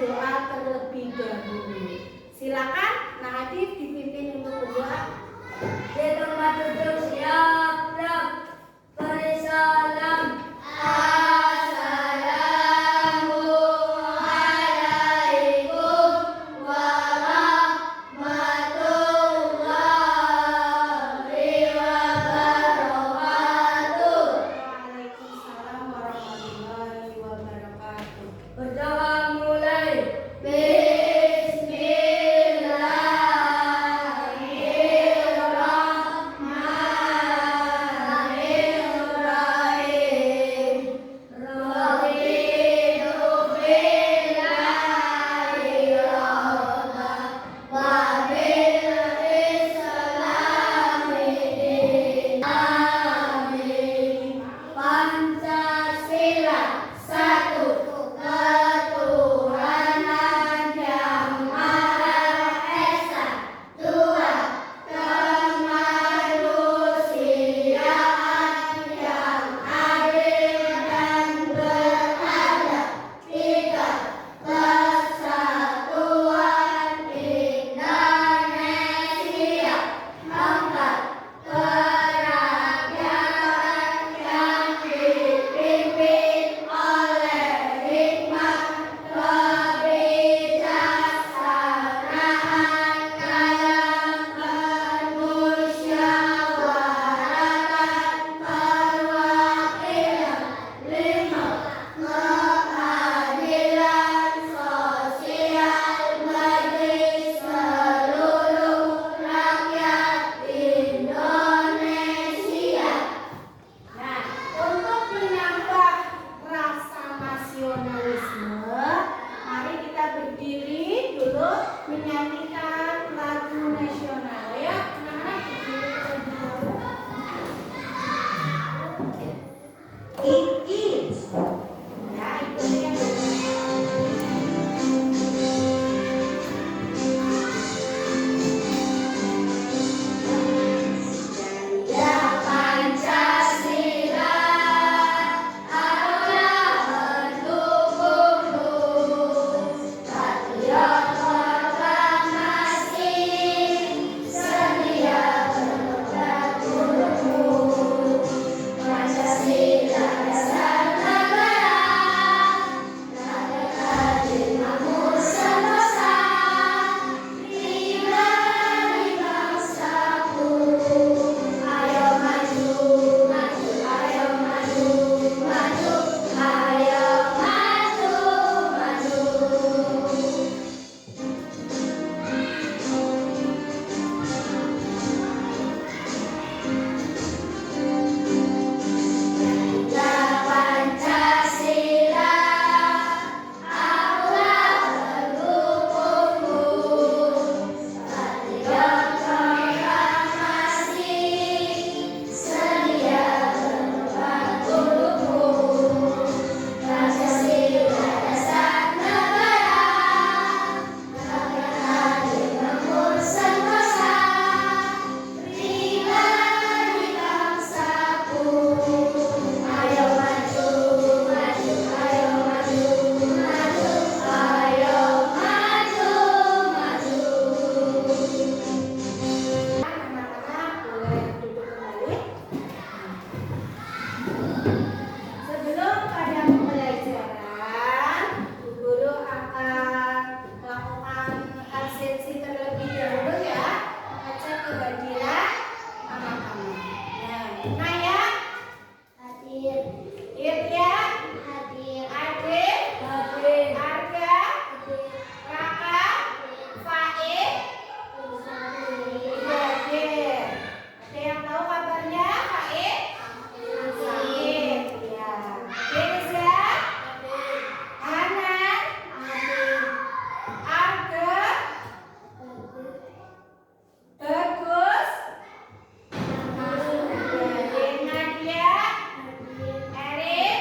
berdoa terlebih dahulu. Silakan Nadif dipimpin untuk berdoa. Di tempat duduk siap, beri salam. Assalamualaikum warahmatullahi wabarakatuh. Waalaikumsalam warahmatullahi wabarakatuh. Berdoa mulai. Pancasila, satu ketuhanan yang Maha Esa, dua kemanusiaan yang adil dan beradab, tiga kesatuan Indonesia, empat kerakyatan yang dipimpin oleh hikmah kebijaksanaan dalam permusyawaratan perwakilan, lima keadilan sosial bagi seluruh rakyat Indonesia. Nah, untuk menambah rasa nasionalisme, mari kita berdiri dulu menyanyikan lagu nasional ya. Anak-anak berdiri terlebih dahulu. Ya, itu yang Ya Pancasila, akulah pendukungmu, patriot proklamasi, sedia menopang untukmu. Pancasila dasar negara, rakyat adil makmur sentosa, pribadi bangsaku. Ayo maju, maju, ayo maju, maju, ayo maju, maju. Ya Pancasila, akulah pendukungmu, patriot proklamasi, sedia menopang untukmu. Pancasila dasar negara, rakyat adil makmur sentosa, pribadi bangsaku. Ayo maju, maju, ayo maju, maju, ayo maju, maju. anak-anak boleh duduk kembali. Sebelum pada pembelajaran, Bu Guru akan melakukan absensi terlebih dahulu ya. Ngecek kehadiran anak-anak. Nah, Naya, Hadir, Irya, hadir, Adit, hadir, Arga, hadir, Raka, Faid, hadir. Ada yang tahu kabarnya Faid? Sakit. Ya. Firza, Hanan, Arga, Bagus, Nadia, Erik,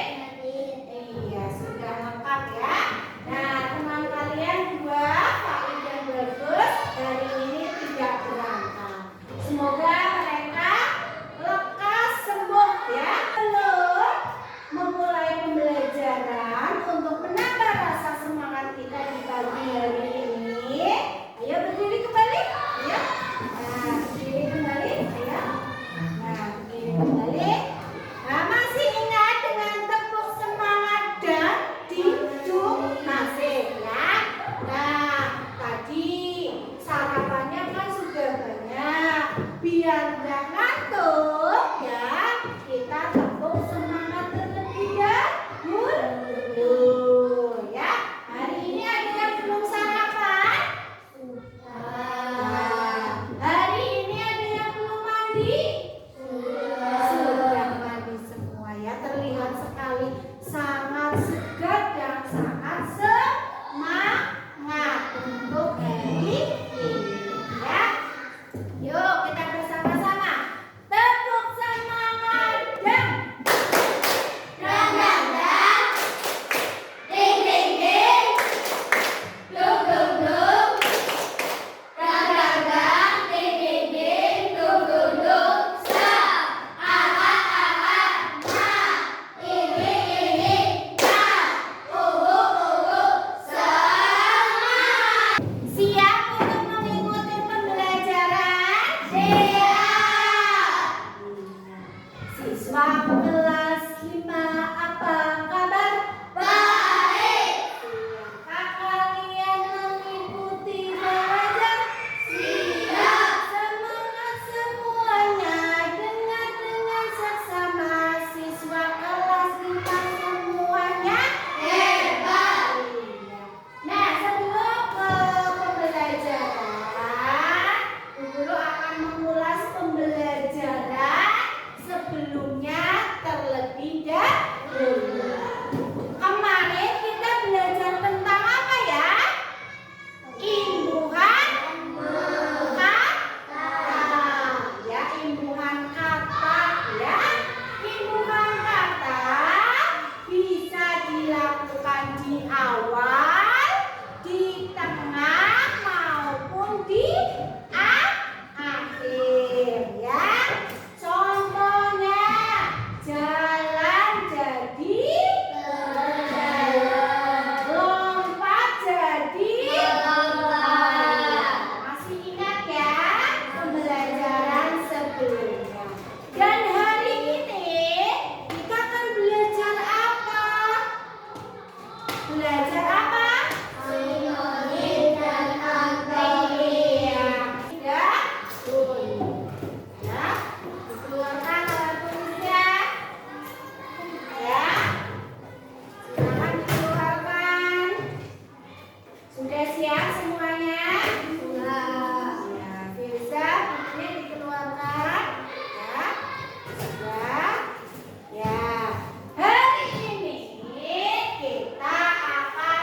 Belajar apa? Menulis dan Antoni. Ya, tuh. Ya, dikeluarkan alat tulisnya. Ya, silakan dikeluarkan. Sudah siap semuanya? Sudah. Ya, Firza, bukunya dikeluarkan. Ya, sudah. Ya, hari ini kita akan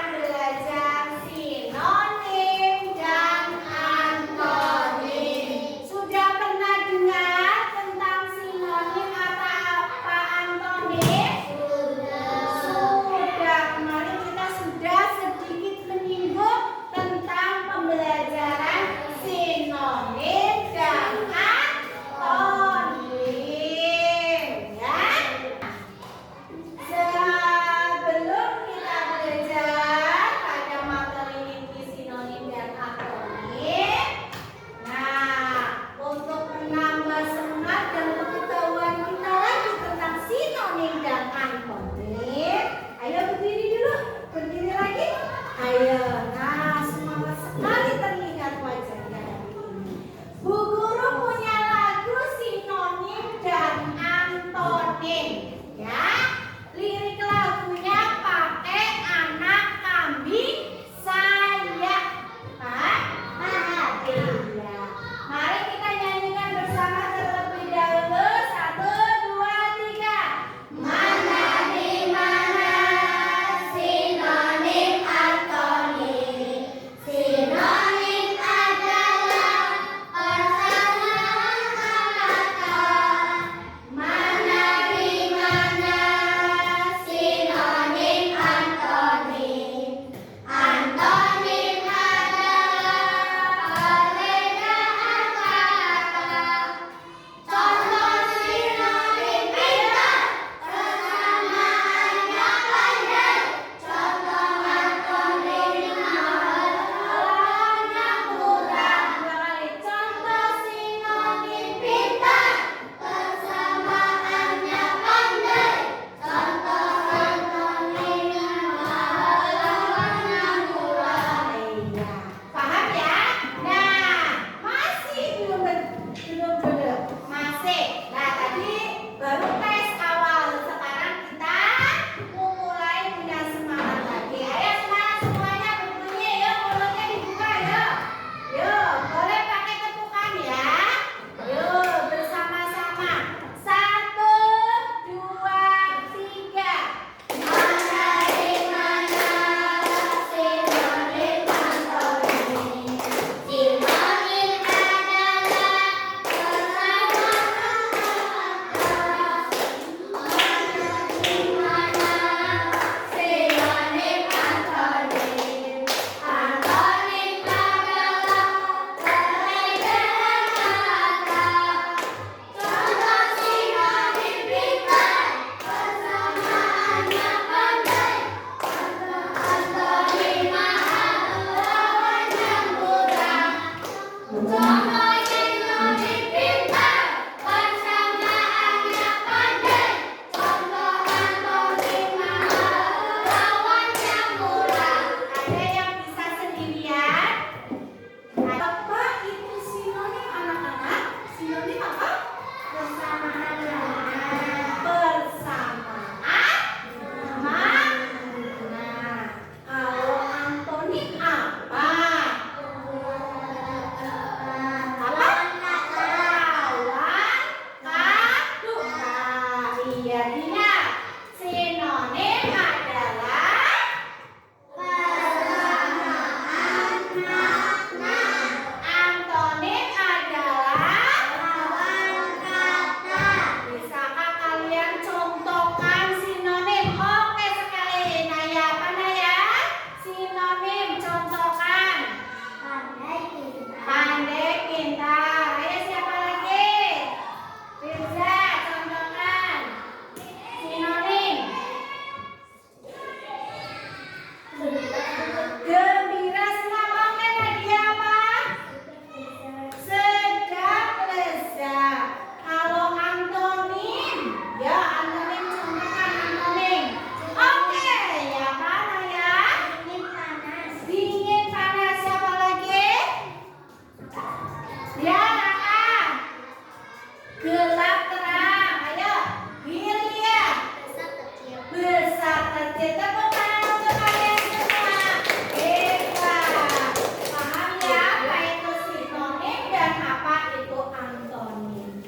Kasih tepuk tangan untuk kalian semua. Hebat. Paham ya apa itu sinonim dan apa itu antonim?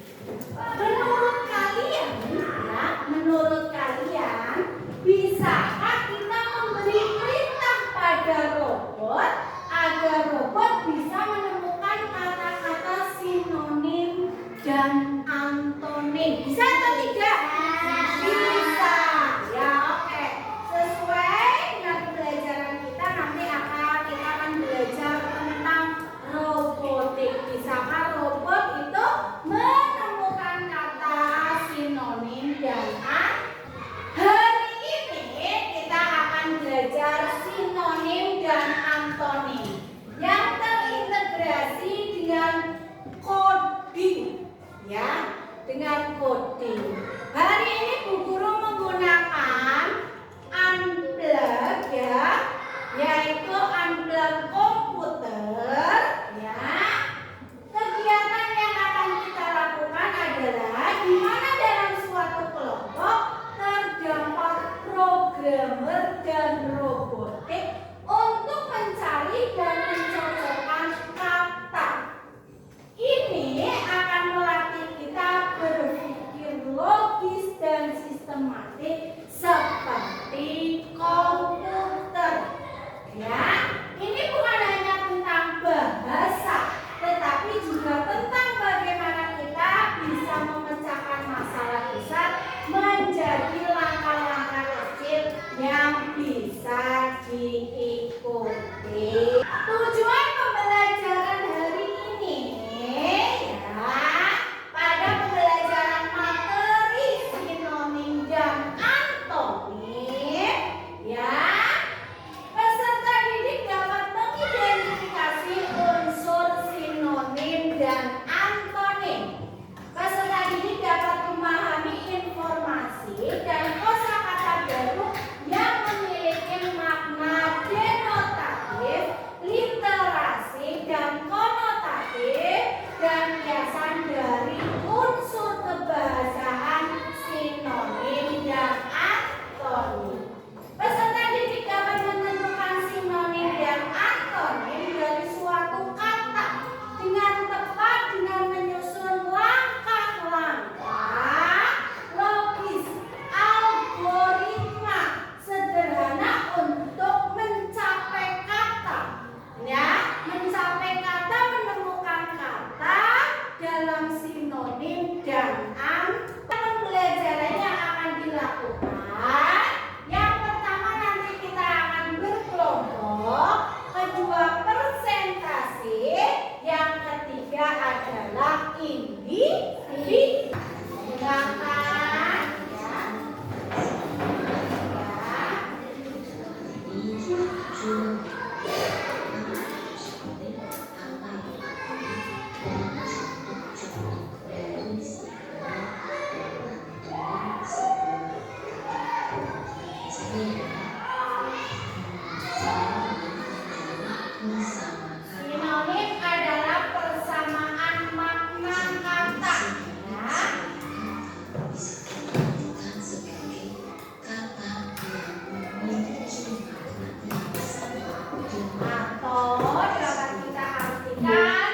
Menurut kalian, ya, menurut kalian, bisakah kita memberi perintah pada robot agar robot bisa menemukan kata-kata sinonim dan antonim? Bisa atau tidak? Bisa. Ya, oke. Sesuai dengan pembelajaran kita nanti kita akan belajar tentang robotik. Bisakah robot itu menemukan kata sinonim dan antonim? Hari ini kita akan belajar sinonim dan antonim yang terintegrasi dengan coding, ya, dengan coding. Hari ini Bu Guru menggunakan unplug, ya, yaitu unplug komputer, ya. Kegiatan yang akan kita lakukan adalah di mana dalam suatu kelompok terdapat programmer dan robotik untuk mencari dan mencocokkan kata. Ini akan melatih kita berpikir logis dan sistematik seperti komputer. Ya, ini bukan hanya tentang bahasa, tetapi juga tentang bagaimana kita bisa memecahkan masalah besar menjadi langkah-langkah kecil yang bisa diikuti. Tujuan pembelajaran hari ini, ya, pada pembelajaran materi sinonim dan antonim, ya, peserta didik dapat mengidentifikasi unsur sinonim dan antonim. Peserta didik dapat memahami informasi dan kosakata baru yang memiliki makna denotatif, literasi, dan konotatif, dan kiasan dari unsur kebahasaan sinonim dan antonim. Peserta didik dapat menentukan sinonim dan antonim dari suatu kata dengan tepat dengan menyusun langkah-langkah logis, algoritma sederhana untuk mencapai kata, ya, mencapai kata, menemukan kata dalam sinonim dan antonim. Pembelajaran yang akan dilakukan, yang pertama nanti kita akan berkelompok, kedua presentasi, yang ketiga adalah individu. Silakan, ya. Sinonim adalah persamaan makna kata, ya. Atau dapat kita artikan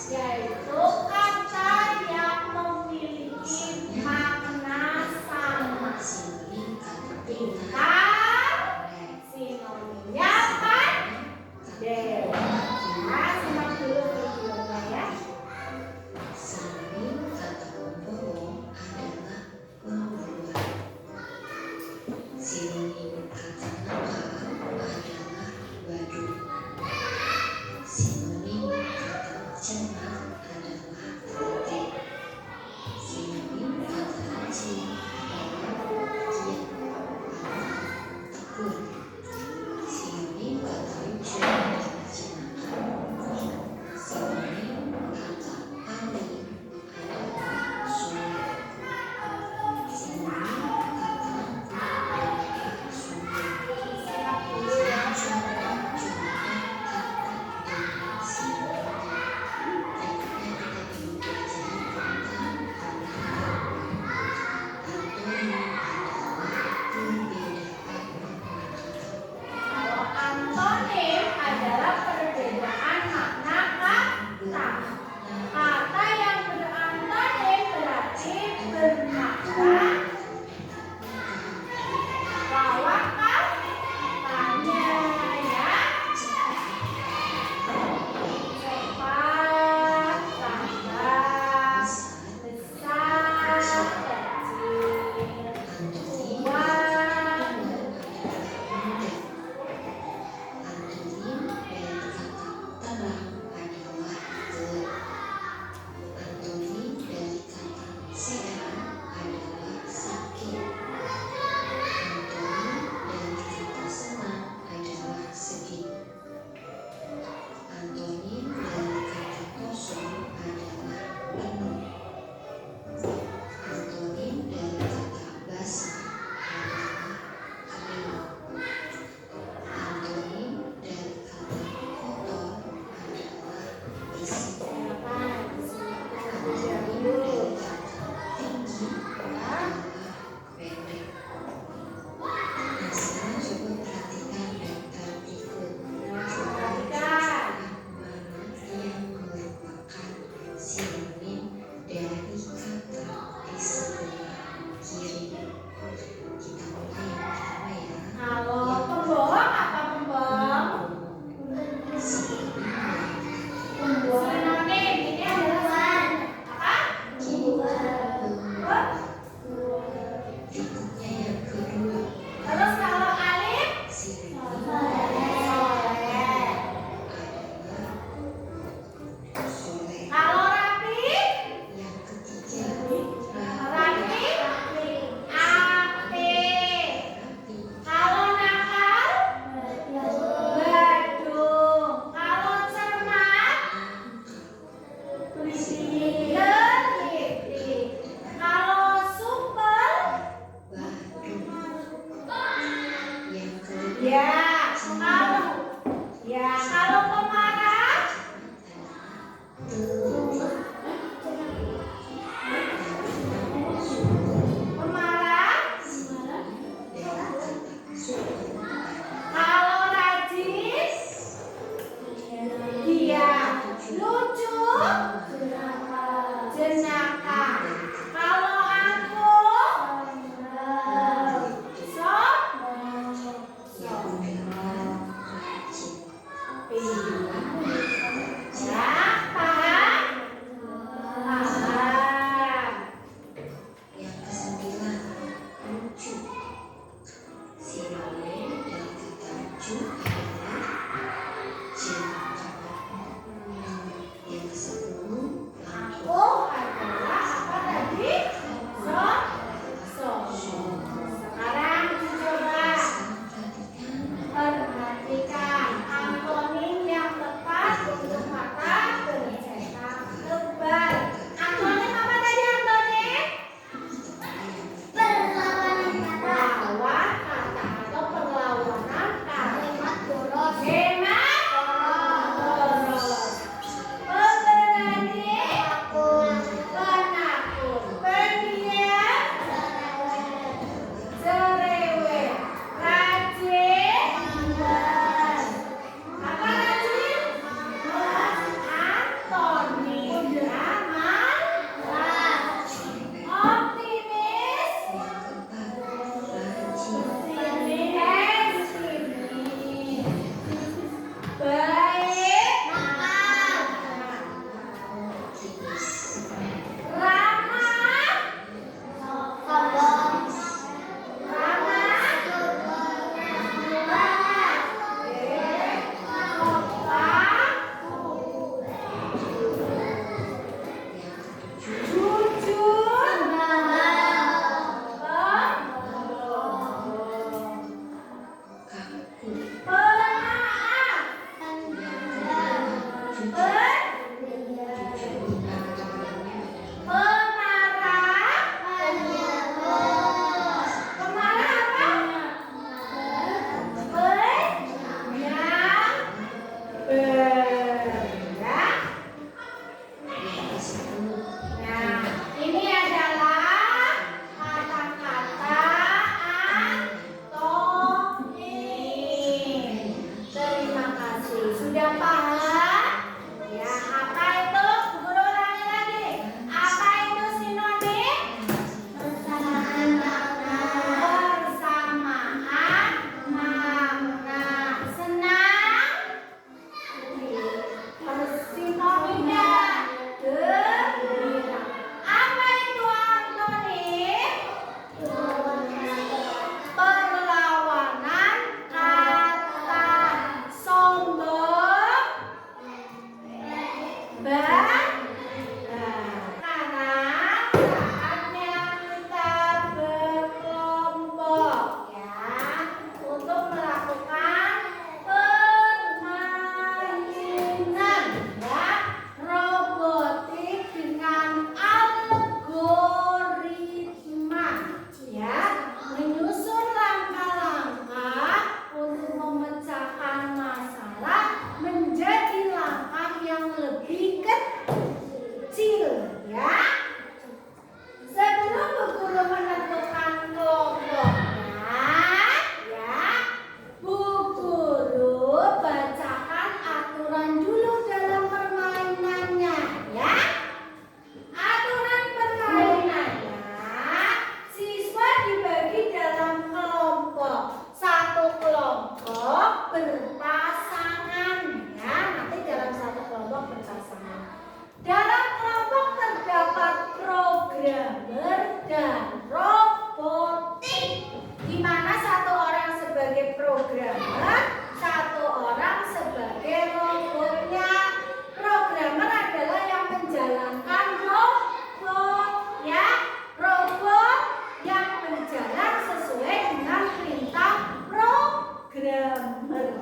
yaitu kata yang memiliki makna sama. Pintar, sinonimnya pandai. Nah, simak dulu videonya, ya. Sinonim kata pembohong adalah pemburuan. Sinonim kata nakal adalah badut. Sinonim kata cermat adalah kritik. Sinonim kata rajin adalah giat atau tekun. Sinonim kata lucu adalah jenaka. Sinonim kata paling adalah sulit. Sinonim kata lampu adalah sumber. Ya, kalau pemarah, kalau rajin, dia lucu, jenaka. Kalau aku, ya, paham? Paham. Yang kesembilan, lucu. Sinonim dari kata lucu adalah jenaka. Yang kesepuluh, Aku adalah apa tadi? Sekarang coba perhatikan antonim yang tepat untuk kata bercetak tebal. Antonim apa tadi antonim? Perlawanan kata. Lawan kata atau perlawanan kalimat Boros. hemat boros. Pemberani, penakut, pendiam, cerewet, rajin, apa rajin? Antonim, aman, optimis, pesimis, baik, ramah, ramah, jujur, pemaaf, pemarah, pemarah apa? Ya. Nah, ini adalah kata-kata antonim. Terima kasih. Sudah paham? Ya, apa itu? Guru ulangi lagi. Apa itu sinonim? Persamaan makna. Senang, sinonimnya gembira. Apa itu antonim? Perlawanan kata sombong, sekarang saatnya kita berkelompok ya untuk melakukan permainan ya robotik dengan algoritma ya menyusun langkah-langkah untuk memecahkan masalah menjadi langkah yang lebih kecil ya. Sebelum Bu Guru menentukan kelompoknya ya, Bu Guru bacakan aturan dulu dalam permainannya ya. Aturan permainannya, siswa dibagi dalam kelompok. Satu kelompok berpasangan ya, nanti dalam satu kelompok berpasangan. Dalam kelompok terdapat programmer dan robotik, di mana satu orang sebagai programmer, satu orang sebagai robotnya. Programmer adalah yang menjalankan robot ya, robot yang berjalan sesuai dengan perintah programmer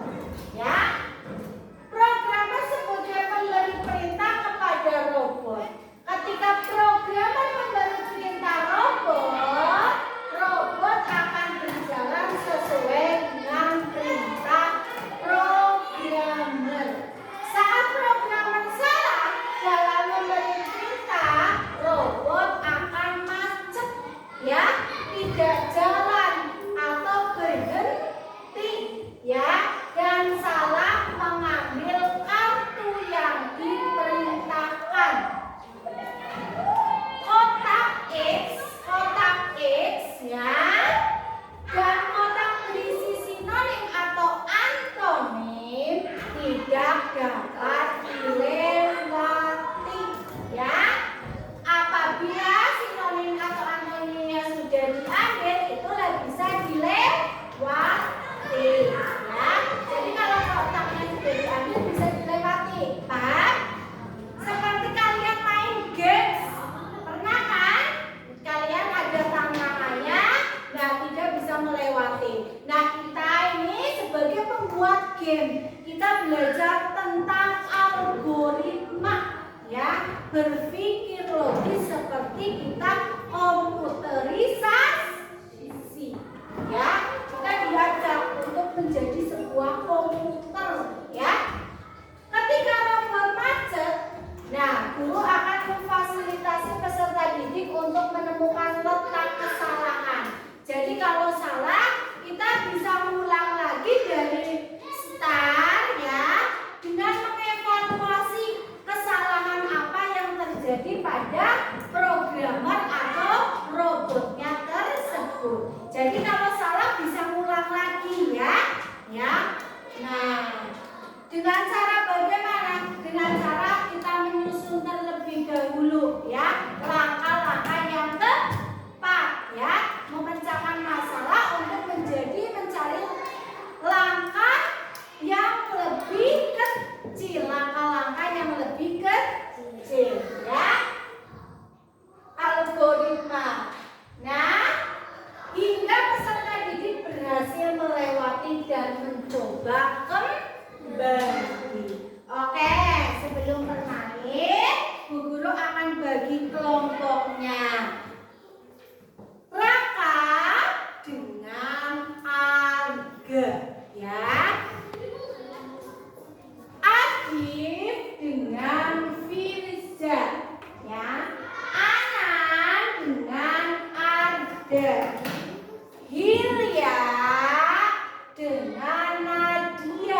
ya. Programmer sebagai pemberi perintah kepada robot. Ketika programmer memberi perintah robot, robot akan berjalan sesuai dengan perintah game. Kita belajar tentang algoritma, ya, berpikir logis seperti kita komputerisasi, ya. Kita diajak untuk menjadi sebuah komputer, ya. Ketika robot macet, nah, guru akan memfasilitasi peserta didik untuk menemukan letak kesalahan. Jadi kalau salah, kita bisa mengulang lagi dari start, ya, dengan mengevaluasi kesalahan apa yang terjadi pada programmer atau robotnya tersebut. Jadi kalau salah bisa mengulang lagi, ya, ya. Nah, dengan cara bagaimana? Dengan cara kita menyusun terlebih dahulu, ya, langkah-langkah yang tepat, ya, memecahkan masalah untuk mencari langkah yang lebih kecil, langkah-langkah yang lebih kecil, ya. Algoritma. Nah, hingga peserta didik berhasil melewati dan mencoba kembali. Oke, sebelum bermain, Bu Guru akan bagi kelompoknya. Raka dengan Arga, ya. Adif dengan Firza, ya. Anan dengan Arda. Hilya dengan Nadia.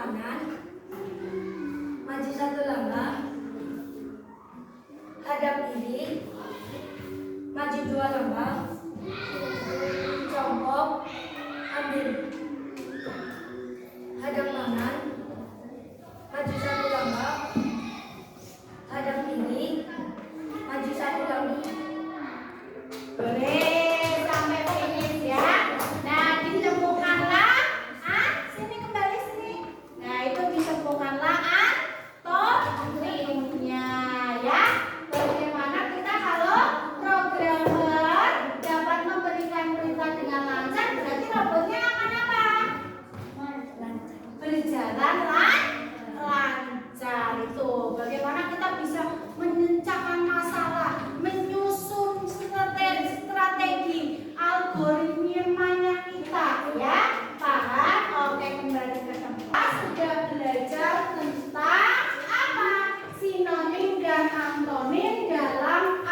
kanan, maju 1 langkah, hadap kiri, maju 2 langkah, jongkok, ambil, hadap kanan, maju 1 langkah, hadap kiri, maju 1 langkah. Boleh sampai finish ya. Nah, ditemukanlah sini kembali sini. Nah, itu ditemukanlah antonimnya ya. Bagaimana kita kalau programmer dapat memberikan perintah dengan lancar, berarti robotnya akan apa? Berjalan lancar. Itu bagaimana kita bisa memecahkan masalah, menyusun strategi algoritmanya kita ya. Paham? Oke, kembali ke tempat. Sudah belajar tentang apa? Sinonim dan antonim dalam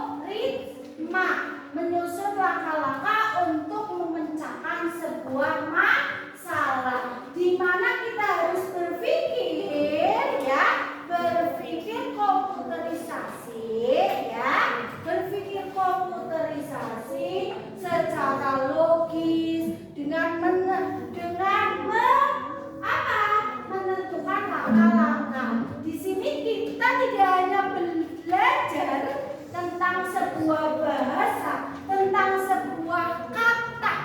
algoritma, menyusun langkah-langkah untuk memecahkan sebuah masalah, di mana kita harus berpikir ya, berpikir komputerisasi ya, berpikir komputerisasi secara logis dengan menentukan langkah-langkah. Di sini kita tidak hanya belajar tentang sebuah bahasa, tentang sebuah kata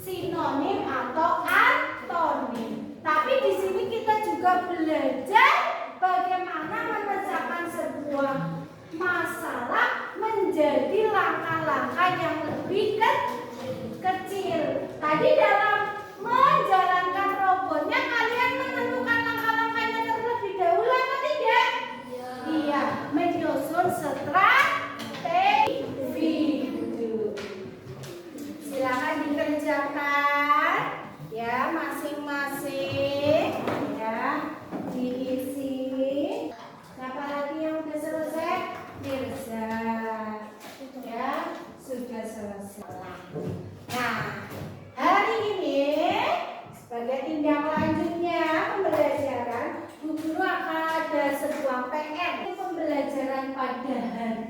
sinonim atau antonim, tapi di sini kita juga belajar bagaimana memecahkan sebuah masalah menjadi langkah-langkah yang lebih kecil. Tadi dalam menjalankan robotnya, kalian menentukan langkah-langkahnya terlebih dahulu atau tidak? Iya, menyusun strategi. Silakan dikerjakan ya, masing-masing ya, diisi. Siapa lagi yang udah selesai? Mirza ya, sudah selesai. Nah, hari ini sebagai tindak lanjutnya pembelajaran, Bu Guru akan ada sebuah PR pembelajaran pada hari